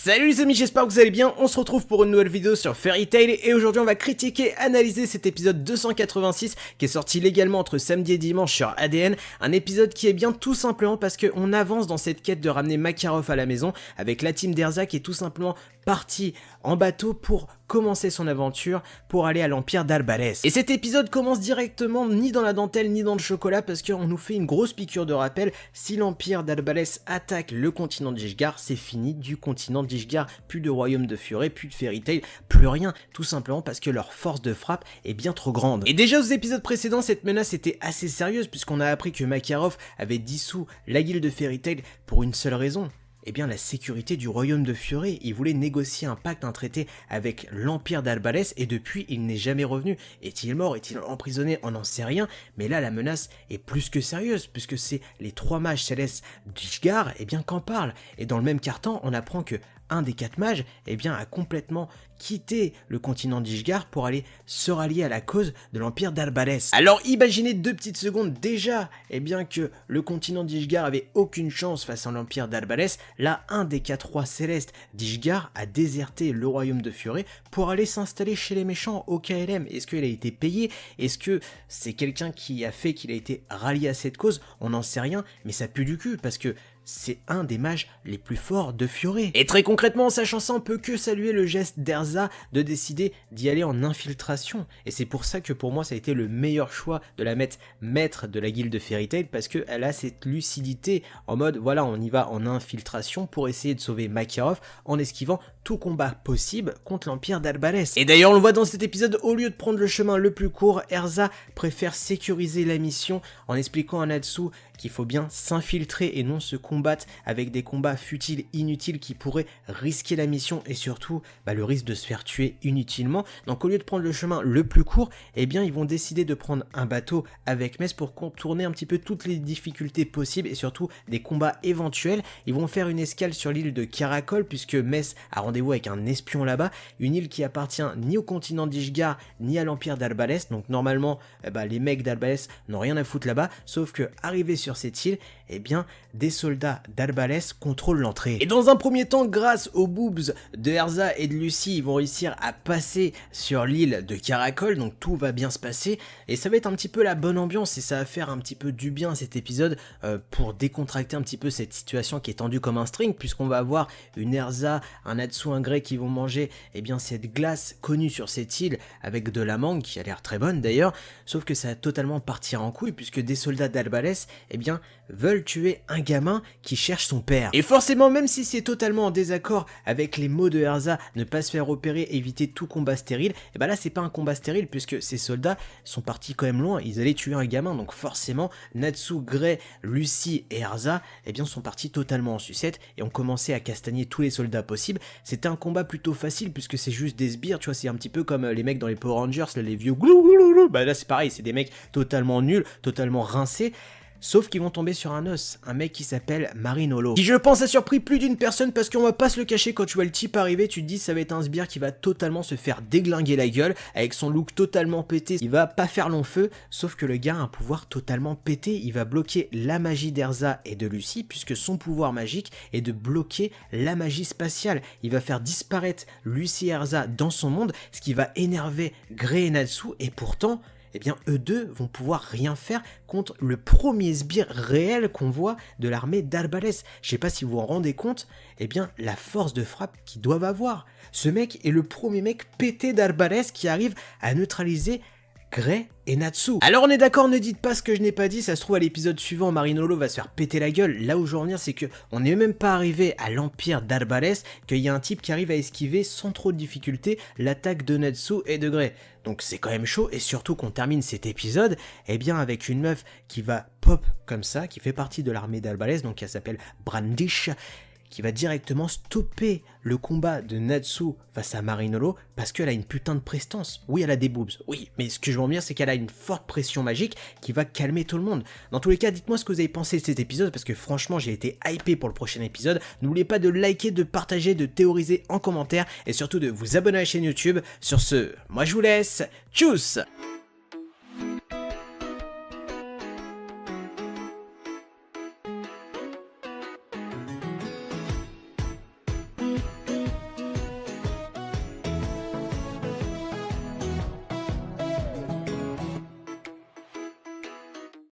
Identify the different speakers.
Speaker 1: Salut les amis, j'espère que vous allez bien, on se retrouve pour une nouvelle vidéo sur Fairy Tail et aujourd'hui on va critiquer, analyser cet épisode 286 qui est sorti légalement entre samedi et dimanche sur ADN, un épisode qui est bien tout simplement parce qu'on avance dans cette quête de ramener Makarov à la maison avec la team d'Erza qui est tout simplement partie en bateau pour commencer son aventure pour aller à l'Empire d'Albalès. Et cet épisode commence directement ni dans la dentelle ni dans le chocolat parce qu'on nous fait une grosse piqûre de rappel, si l'Empire d'Albalès attaque le continent d'Ishgard, c'est fini du continent d'Ishgard, plus de royaume de Furet, plus de Fairy Tail, plus rien, tout simplement parce que leur force de frappe est bien trop grande. Et déjà aux épisodes précédents, cette menace était assez sérieuse puisqu'on a appris que Makarov avait dissous la guilde de Fairy Tail pour une seule raison. Eh bien la sécurité du royaume de Furet. Il voulait négocier un pacte, un traité avec l'Empire d'Albalès et depuis il n'est jamais revenu. Est-il mort? Est-il emprisonné? On n'en sait rien, mais là la menace est plus que sérieuse puisque c'est les trois mages célestes d'Ishgard qu'en parlent. Et dans le même carton, on apprend que un des quatre mages a complètement quitté le continent d'Ishgard pour aller se rallier à la cause de l'Empire d'Albalès. Alors imaginez 2 petites secondes déjà que le continent d'Ishgard avait aucune chance face à l'Empire d'Albalès. Là, un des 4 rois célestes d'Ishgard a déserté le royaume de Furet pour aller s'installer chez les méchants au KLM. Est-ce qu'il a été payé? Est-ce que c'est quelqu'un qui a fait qu'il a été rallié à cette cause? On n'en sait rien, mais ça pue du cul parce que c'est un des mages les plus forts de Furet. Et très concrètement, en sachant ça, on peut que saluer le geste d'Erza de décider d'y aller en infiltration. Et c'est pour ça que pour moi, ça a été le meilleur choix de la mettre maître de la guilde de Fairy Tail, parce qu'elle a cette lucidité en mode, voilà, on y va en infiltration pour essayer de sauver Makarov en esquivant tout combat possible contre l'Empire d'Albalès. Et d'ailleurs, on le voit dans cet épisode, au lieu de prendre le chemin le plus court, Erza préfère sécuriser la mission en expliquant à Natsu qu'il faut bien s'infiltrer et non se combattre avec des combats futiles, inutiles qui pourraient risquer la mission et surtout le risque de se faire tuer inutilement. Donc au lieu de prendre le chemin le plus court, ils vont décider de prendre un bateau avec Mess pour contourner un petit peu toutes les difficultés possibles et surtout des combats éventuels. Ils vont faire une escale sur l'île de Caracal puisque Mess a rendez-vous avec un espion là-bas, une île qui appartient ni au continent d'Ishgard ni à l'Empire d'Albalès. Donc normalement les mecs d'Albalès n'ont rien à foutre là-bas, sauf que arrivé sur cette île, des soldats d'Albalès contrôlent l'entrée. Et dans un premier temps, grâce aux boobs de Erza et de Lucy, ils vont réussir à passer sur l'île de Caracal, donc tout va bien se passer, et ça va être un petit peu la bonne ambiance, et ça va faire un petit peu du bien cet épisode pour décontracter un petit peu cette situation qui est tendue comme un string, puisqu'on va avoir une Erza, un Natsu, un Grey qui vont manger cette glace connue sur cette île avec de la mangue, qui a l'air très bonne d'ailleurs, sauf que ça va totalement partir en couille, puisque des soldats d'Albalès veulent tuer un gamin qui cherche son père. Et forcément, même si c'est totalement en désaccord avec les mots de Erza, ne pas se faire opérer, éviter tout combat stérile, là c'est pas un combat stérile puisque ces soldats sont partis quand même loin, ils allaient tuer un gamin, donc forcément Natsu, Grey, Lucy et Erza sont partis totalement en sucette et ont commencé à castagner tous les soldats possibles. C'était un combat plutôt facile puisque c'est juste des sbires, tu vois, c'est un petit peu comme les mecs dans les Power Rangers, là, les vieux glou glou glou. Là c'est pareil, c'est des mecs totalement nuls, totalement rincés. Sauf qu'ils vont tomber sur un os, un mec qui s'appelle Marinolo. Qui je pense a surpris plus d'une personne parce qu'on va pas se le cacher, quand tu vois le type arriver, tu te dis ça va être un sbire qui va totalement se faire déglinguer la gueule, avec son look totalement pété, il va pas faire long feu, sauf que le gars a un pouvoir totalement pété, il va bloquer la magie d'Erza et de Lucy, puisque son pouvoir magique est de bloquer la magie spatiale. Il va faire disparaître Lucy et Erza dans son monde, ce qui va énerver Grey et Natsu, et pourtant eux deux vont pouvoir rien faire contre le premier sbire réel qu'on voit de l'armée d'Albalès. Je sais pas si vous vous rendez compte, la force de frappe qu'ils doivent avoir. Ce mec est le premier mec pété d'Albalès qui arrive à neutraliser Grey et Natsu. Alors on est d'accord, ne dites pas ce que je n'ai pas dit, ça se trouve à l'épisode suivant Marinolo va se faire péter la gueule. Là où je veux en venir, c'est que on n'est même pas arrivé à l'Empire d'Albalès, qu'il y a un type qui arrive à esquiver sans trop de difficulté l'attaque de Natsu et de Grey. Donc c'est quand même chaud, et surtout qu'on termine cet épisode avec une meuf qui va pop comme ça, qui fait partie de l'armée d'Albalès, donc elle s'appelle Brandish, qui va directement stopper le combat de Natsu face à Marinolo parce qu'elle a une putain de prestance. Oui, elle a des boobs, oui, mais ce que je veux en dire, c'est qu'elle a une forte pression magique qui va calmer tout le monde. Dans tous les cas, dites-moi ce que vous avez pensé de cet épisode parce que franchement, j'ai été hypé pour le prochain épisode. N'oubliez pas de liker, de partager, de théoriser en commentaire et surtout de vous abonner à la chaîne YouTube. Sur ce, moi je vous laisse, tchuss!